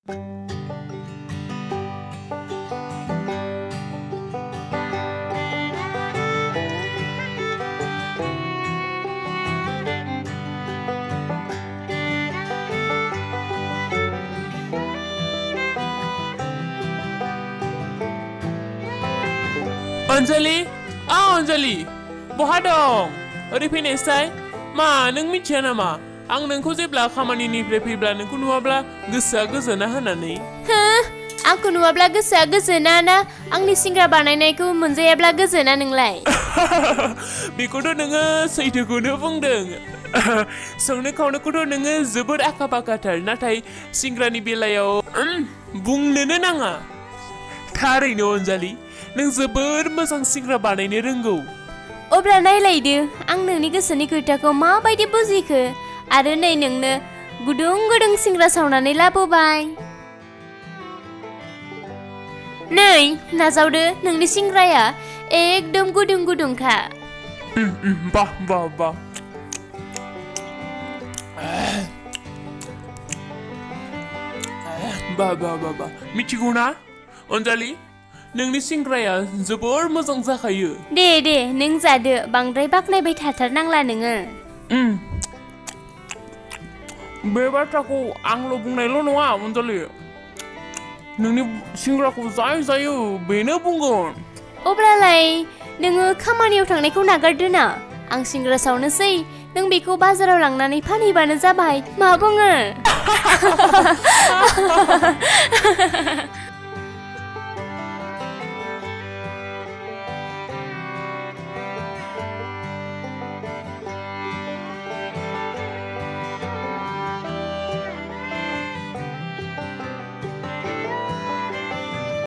अनजालि अनजालि बहा दं ओरै फैनायसाय मा नों मिथिया नामा आं नोंखौ जेब्ला खामानिनिफ्राय फैब्ला नोंखौ नुवाब्ला गोसोआ गोजोना होननानै हो आंखौ नुवाब्ला गोसोआ गोजोना ना आंनि सिंग्रा बानायनायखौ मोनजायाब्ला गोजोना नोंलाय बेखौथ' नोङो सैथोखौनो बुंदों संनो खावनोखौथ' नोङो जोबोद आखा फाखाथार नाथाय सिंग्रानि बेलायाव बुंनोनो नाङा थारैनो अनजालि नों जोबोद मोजां सिंग्रा बानायनो रोंगौ अब्ला नायलायदो आं नोंनि गोसोनि खोथाखौ माबायदि बुजिखो आरो नै नोंनो गुदुं गुदुं सिंग्रा सावनानै लाबोबाय नै नाजावदो नोंनि सिंग्राया एकदम गुदुं गुदुंखा बाह बाह बाह बाह बाह बाह बाह मिथिगौ ना अनजालि नोंनि सिंग्राया जोबोर मोजां जाखायो दे दे नों जादो बांद्राय बाख्नायबाय थाथारनांला नोङो बे बाथ्राखौ आंल' बुंनायल' नङा अनजालि नोंनि सिंग्राखौ जाय जायो बेनो बुंगोन अब्लालाय नोङो खामानियाव थांनायखौ नागारदो ना आं सिंग्रा सावनोसै नों बेखौ बाजाराव लांनानै फानहैबानो जाबाय मा बुङो